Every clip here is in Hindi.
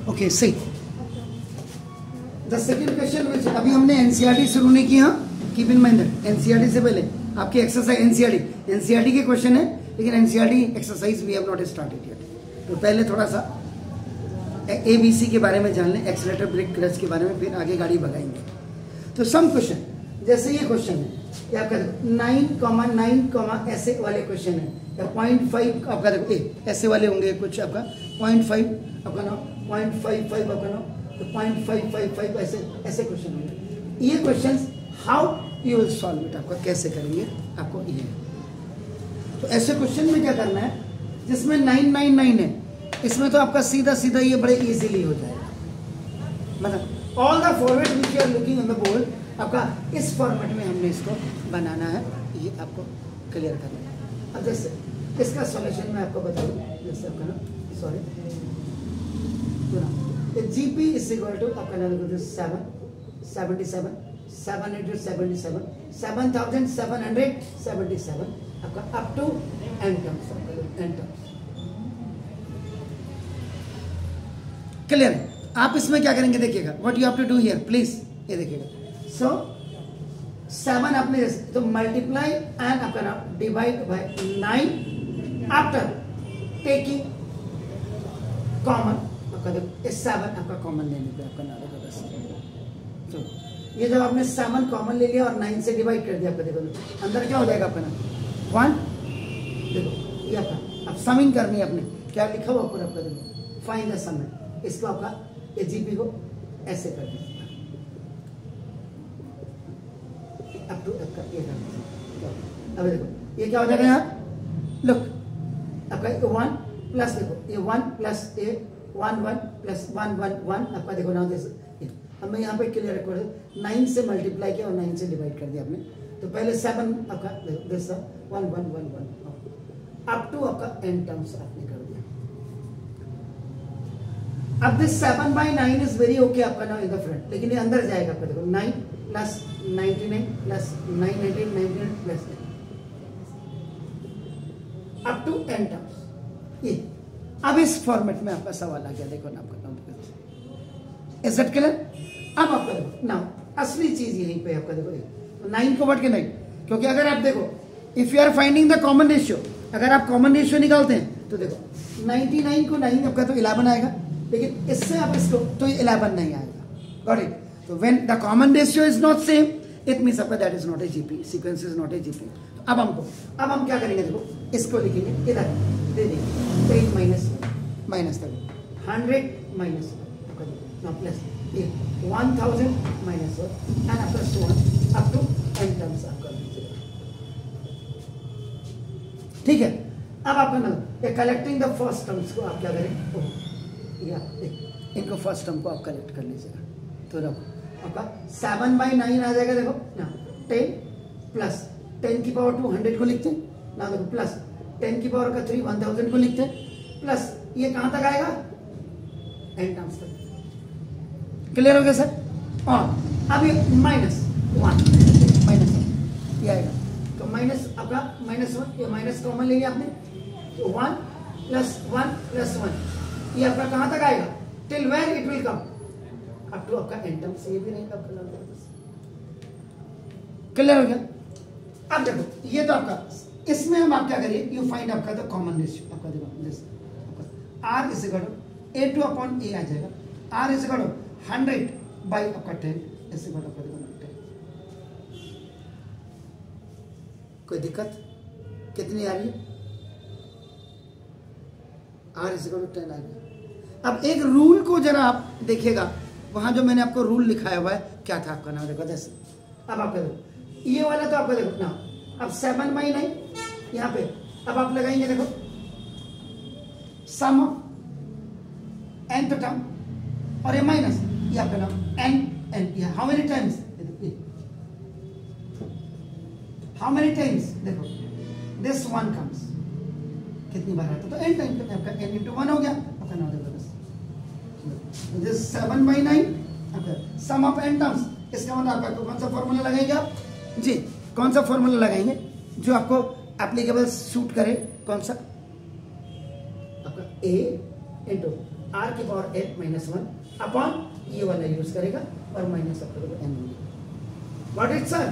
ओके सही। द सेकंड क्वेश्चन विच अभी हमने एनसीईआरटी शुरू नहीं किया, keep in mind that NCERT से पहले आपकी एक्सरसाइज एनसीईआरटी के क्वेश्चन है, लेकिन NCERT exercise we have not started yet. तो पहले थोड़ा सा एबीसी के बारे में जान लें, एक्सीलरेटर ब्रेक क्लच के बारे में, फिर आगे गाड़ी भगाएंगे। तो सम क्वेश्चन जैसे ये क्वेश्चन है, या आपका 9,9, ऐसे वाले क्वेश्चन है, या 0.5 आपका देखो ऐसे वाले होंगे कुछ, आपका 0.5 आपका ना 0.55 आपका ना 0.555 ऐसे क्वेश्चन होंगे। ये question how you will solve it, आपका कैसे करेंगे आपको ये। तो ऐसे क्वेश्चन में क्या करना है, जिसमें 999 है, इसमें तो आपका सीधा सीधा ये बड़े इजीली हो जाएगा। मतलब all the format which you are looking on the board, आपका इस फॉर्मेट में हमने इसको बनाना है, ये आपको क्लियर करना है। अब जैसे इसका सॉल्यूशन मैं आपको बताऊँ, जैसे आपका ना sorry GP is equal to आपका ना 777 777 7777 आपका up to n terms, clear है। आप इसमें क्या करेंगे देखिएगा, what you have to do here please, ये देखिएगा। सो 7 आपने तो मल्टीप्लाई एंड आपका ना divide by 9 after taking common, आपका देखो 7 आपका कॉमन लेने पे आपका ना देखो बस। तो ये जब आपने 7 कॉमन ले लिया और 9 से डिवाइड कर दिया, आपका देखो अंदर क्या हो जाएगा आपका ना 1। देखो ये आपका अब समिंग करनी है आपने, क्या लिखा हुआ पूरा आपका देखो, फाइंड द सम। इसको आपका ये जीपी को ऐसे कर दीजिए अप टू आपका ये कर दीजिए। अब देखो ये क्या हो जाएगा यहाँ, लुक आपका 1 प्लस देखो ये 1 प्लस ए 1 1 प्लस 1 1 1 आपका देखो ना जैसे। अब मैं यहाँ पे क्लियर कर 9 से मल्टीप्लाई किया और 9 से डिवाइड कर दिया आपने। तो पहले 7 आपका दिस 1 1 1 1 अप टू आपका n टर्म्स आपने कर दिया। अब दिस 7/9 इज वेरी ओके आपका ना इन द फ्रंट, लेकिन ये अंदर जाएगा आपका देखो 9 plus 99 plus 999 plus up to n terms ये। अब इस फॉर्मेट में आपका सवाल आ गया, देखो ना आपका इज दैट क्लियर। अब आपका देखो ना असली चीज यहीं पे आपका देखो 9 को बढ़ के 9, क्योंकि अगर आप देखो if you are finding the common ratio, अगर आप कॉमन रेशियो निकालते हैं तो देखो 99 को 9 आपका तो 11 आएगा, लेकिन इससे आप इसको तो 11 नहीं आएगा। Got it. तो when the common ratio is not same, it means आपका that is not a GP, sequence is not a GP. अब हम क्या करेंगे, देखो इसको लिखेंगे इधर दे देंगे 8 माइनस तक 100 minus now plus 1000 minus 1 and after so on up to n terms आपका लीजिएगा, ठीक है। अब आपका ना ये कलेक्टिंग द फर्स्ट टर्म्स को आप क्या करें, या इनको फर्स्ट टर्म को आप कलेक्ट कर लीजिएगा। तो देखो आपका 7/9 आ जाएगा, देखो ना 10 प्लस 10 की पावर 2 100 को लिखते हैं ना, देखो प्लस 10 की पावर का 3 1000 को लिखते हैं, प्लस ये कहां तक आएगा n टर्म्स तक। क्लियर हो गया सर। और अब ये -1 ये आएगा, तो माइनस आपका -1 ये माइनस कॉमन ले लिया आपने, तो 1 प्लस 1 प्लस 1 ये आपका कहां तक आएगा, till where it will come up to आपका n टर्म से, ये भी रहेगा आपका। क्लियर हो गया। अब देखो ये तो आपका, इसमें हम आप क्या करिए, यू फाइंड आपका द कॉमन रेशियो, आपका देखो r is equal to a2 upon a आ जाएगा, r is equal to 100 by आपका 10 ऐसे बड़ा कर देना 10। कोई दिक्कत कितनी आ रही है, r इज इक्वल टू 10 आ गया। अब एक रूल को जरा आप देखिएगा, वहां जो मैंने आपको रूल लिखाया हुआ है क्या था आपका नाम, देखो जैसे अब आपका देखो ये वाला तो आपका देखो ना, अब 7/9 यहाँ पे अब आप लगाएंगे, देखो सम ऑफ nth टर्म और ये माइनस ये आपका नाम n हाउ मेनी टाइम्स, देखो दिस 1 कम्स, कितनी बार आता तो n टाइम आपका n into 1 हो गया आपका नाम, देखो दिस 7/9 आपका सम ऑफ n टर्म्स। इसका मतलब आपका कौन सा फॉर्मूला लगाएंगे आप जी, कौन सा फॉर्मूला लगाएंगे जो आपको एप्लीकेबल सूट करे, कौन सा आपका a into आर की पावर n माइनस 1 अपॉन ये वाला यूज करेगा और माइनस आपका देखो n होगा। व्हाट इट सर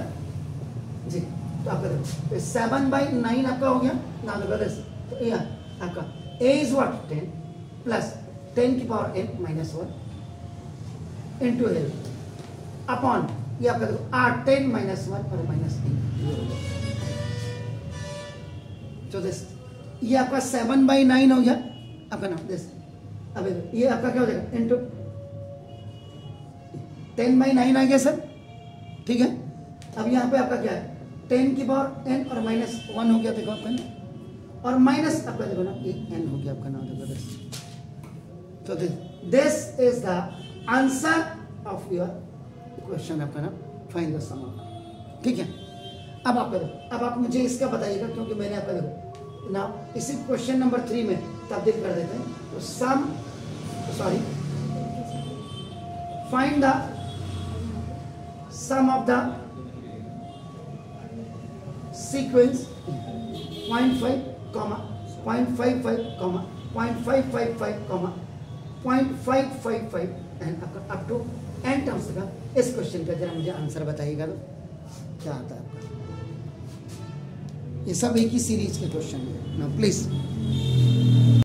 जी, तो आपका देखो 7/9 आपका हो गया ना, देखो दिस, तो ये आपका a इज व्हाट 10 प्लस 10 की power n minus 1 into l upon ये आपका देखो r 10 माइनस 1 और माइनस n, तो दिस ये आपका 7/9 हो गया आपका नाम दिस। अब ये आपका क्या हो जाएगा इंटू 10/9 आ गया सर, ठीक है। अब यहाँ पे आपका क्या है 10 की पावर n और माइनस 1 हो गया देखो आपका ना, और माइनस आपका देखो ना ये n हो गया आपका नाम देखो दिस। तो this is the answer of your question आपका ना, फाइंड द सम ऑफ, ठीक है। अब आपका देखो, अब आप मुझे इसका बताइएगा क्योंकि मैंने आपका देखो ना इसी क्वेश्चन नंबर 3 में तब्दील कर देते हैं, तो sum sorry find the sum of the sequence 0.5, 0.55, 0.555, 0.555 and up to n terms का इस क्वेश्चन का जरा मुझे आंसर बताइएगा तो क्या आता है आपका। ये सब एक ही सीरीज के क्वेश्चन है ना, प्लीज।